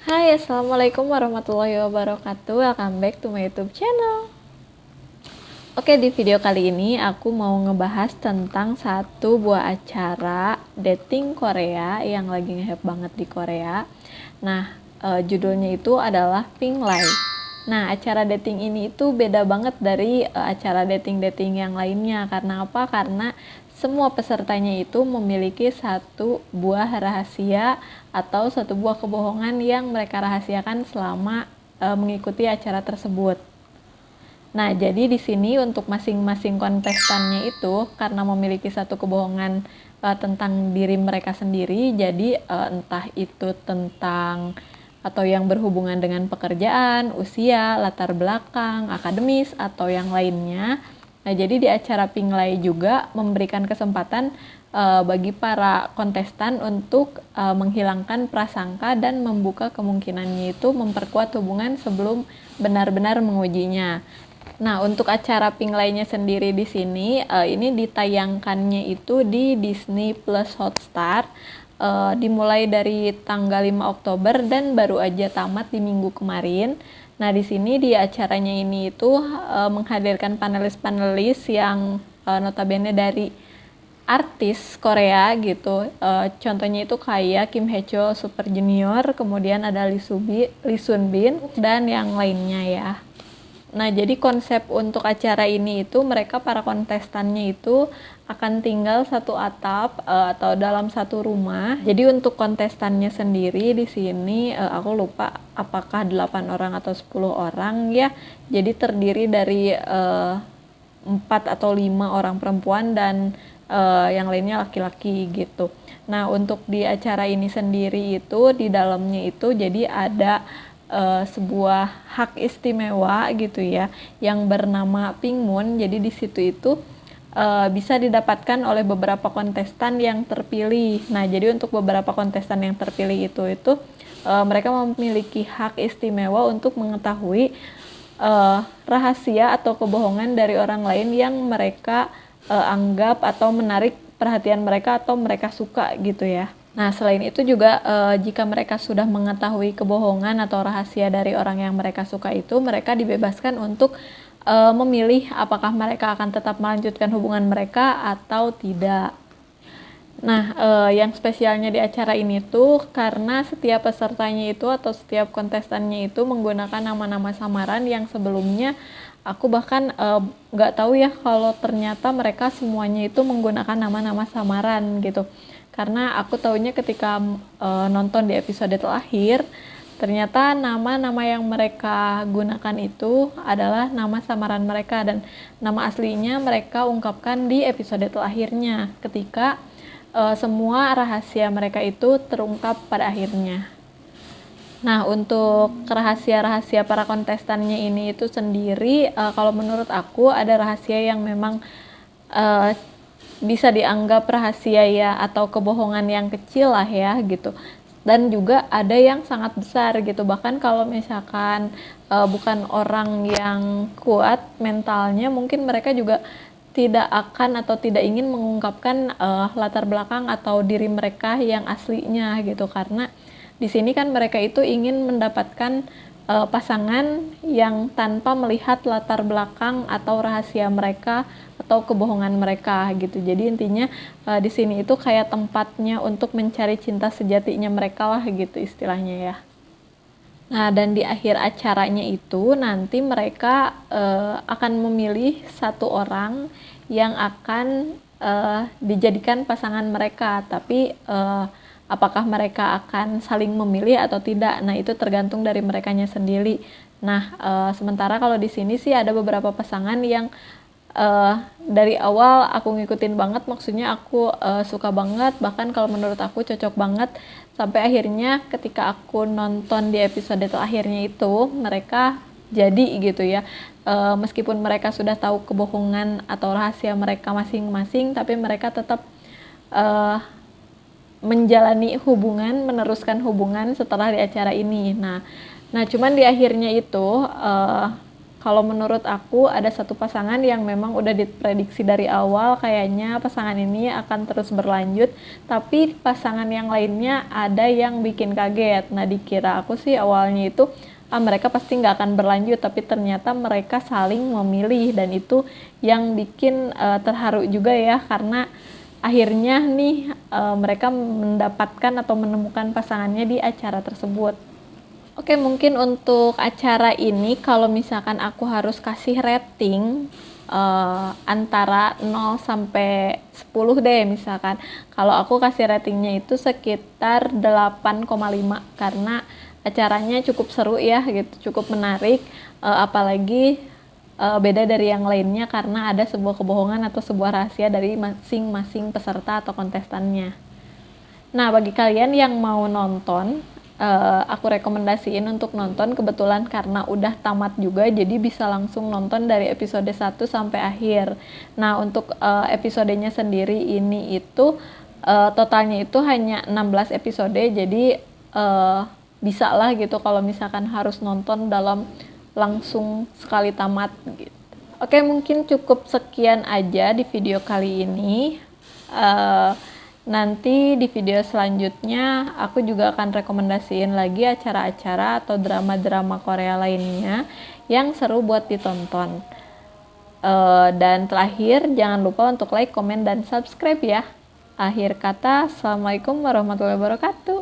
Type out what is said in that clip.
Hai, Assalamualaikum warahmatullahi wabarakatuh. Welcome back to my YouTube channel. Oke, di video kali ini aku mau ngebahas tentang satu buah acara dating Korea yang lagi nge-hype banget di Korea. Nah, judulnya itu adalah Pink Lay. Nah, acara dating ini itu beda banget dari acara dating-dating yang lainnya. Karena apa? Karena semua pesertanya itu memiliki satu buah rahasia atau satu buah kebohongan yang mereka rahasiakan selama mengikuti acara tersebut. Nah, jadi di sini untuk masing-masing kontestannya itu karena memiliki satu kebohongan tentang diri mereka sendiri, jadi entah itu tentang atau yang berhubungan dengan pekerjaan, usia, latar belakang, akademis, atau yang lainnya. Nah, jadi di acara Pinglai juga memberikan kesempatan bagi para kontestan untuk menghilangkan prasangka dan membuka kemungkinannya itu memperkuat hubungan sebelum benar-benar mengujinya. Nah, untuk acara Pinglainya sendiri di sini, ini ditayangkannya itu di Disney Plus Hotstar, dimulai dari tanggal 5 Oktober dan baru aja tamat di minggu kemarin. Nah, di sini di acaranya ini itu menghadirkan panelis-panelis yang notabene dari artis Korea gitu. Contohnya itu kayak Kim Hye Jo Super Junior, kemudian ada Lee Sun Bin dan yang lainnya ya. Nah, jadi konsep untuk acara ini itu mereka para kontestannya itu akan tinggal satu atap atau dalam satu rumah. Jadi untuk kontestannya sendiri di sini aku lupa apakah 8 orang atau 10 orang ya. Jadi terdiri dari 4 atau 5 orang perempuan dan yang lainnya laki-laki gitu. Nah, untuk di acara ini sendiri itu di dalamnya itu jadi ada sebuah hak istimewa gitu ya yang bernama Pink Moon. Jadi di situ itu bisa didapatkan oleh beberapa kontestan yang terpilih. Nah, jadi untuk beberapa kontestan yang terpilih itu mereka memiliki hak istimewa untuk mengetahui rahasia atau kebohongan dari orang lain yang mereka anggap atau menarik perhatian mereka atau mereka suka gitu ya. Nah, selain itu juga jika mereka sudah mengetahui kebohongan atau rahasia dari orang yang mereka suka itu, mereka dibebaskan untuk memilih apakah mereka akan tetap melanjutkan hubungan mereka atau tidak. Nah, yang spesialnya di acara ini tuh karena setiap pesertanya itu atau setiap kontestannya itu menggunakan nama-nama samaran yang sebelumnya aku bahkan nggak tahu ya kalau ternyata mereka semuanya itu menggunakan nama-nama samaran gitu. Karena aku taunya ketika nonton di episode terakhir, ternyata nama-nama yang mereka gunakan itu adalah nama samaran mereka dan nama aslinya mereka ungkapkan di episode terakhirnya ketika semua rahasia mereka itu terungkap pada akhirnya. Nah, untuk rahasia-rahasia para kontestannya ini itu sendiri, kalau menurut aku ada rahasia yang memang bisa dianggap rahasia ya atau kebohongan yang kecil lah ya gitu, dan juga ada yang sangat besar gitu. Bahkan kalau misalkan bukan orang yang kuat mentalnya, mungkin mereka juga tidak akan atau tidak ingin mengungkapkan latar belakang atau diri mereka yang aslinya gitu, karena di sini kan mereka itu ingin mendapatkan pasangan yang tanpa melihat latar belakang atau rahasia mereka atau kebohongan mereka gitu. Jadi intinya di sini itu kayak tempatnya untuk mencari cinta sejatinya mereka lah gitu istilahnya ya. Nah, dan di akhir acaranya itu nanti mereka akan memilih satu orang yang akan dijadikan pasangan mereka, tapi apakah mereka akan saling memilih atau tidak, nah itu tergantung dari merekanya sendiri. Nah, sementara kalau di sini sih ada beberapa pasangan yang dari awal aku ngikutin banget, maksudnya aku suka banget, bahkan kalau menurut aku cocok banget, sampai akhirnya ketika aku nonton di episode terakhirnya itu mereka jadi gitu ya. Meskipun mereka sudah tahu kebohongan atau rahasia mereka masing-masing, tapi mereka tetap menjalani hubungan, meneruskan hubungan setelah di acara ini. Nah cuman di akhirnya itu Kalau menurut aku ada satu pasangan yang memang udah diprediksi dari awal kayaknya pasangan ini akan terus berlanjut, tapi pasangan yang lainnya ada yang bikin kaget. Nah, dikira aku sih awalnya itu mereka pasti nggak akan berlanjut, tapi ternyata mereka saling memilih, dan itu yang bikin terharu juga ya, karena akhirnya nih mereka mendapatkan atau menemukan pasangannya di acara tersebut. Oke, mungkin untuk acara ini kalau misalkan aku harus kasih rating antara 0 sampai 10 deh misalkan. Kalau aku kasih ratingnya itu sekitar 8,5 karena acaranya cukup seru ya gitu, cukup menarik, apalagi beda dari yang lainnya karena ada sebuah kebohongan atau sebuah rahasia dari masing-masing peserta atau kontestannya. Nah, bagi kalian yang mau nonton, aku rekomendasiin untuk nonton, kebetulan karena udah tamat juga, jadi bisa langsung nonton dari episode 1 sampai akhir. Nah, untuk episodenya sendiri ini itu totalnya itu hanya 16 episode, jadi bisa lah gitu kalau misalkan harus nonton dalam langsung sekali tamat gitu. Oke, mungkin cukup sekian aja di video kali ini. Nanti di video selanjutnya aku juga akan rekomendasiin lagi acara-acara atau drama-drama Korea lainnya yang seru buat ditonton. Dan terakhir, jangan lupa untuk like, komen, dan subscribe ya. Akhir kata, Assalamualaikum warahmatullahi wabarakatuh.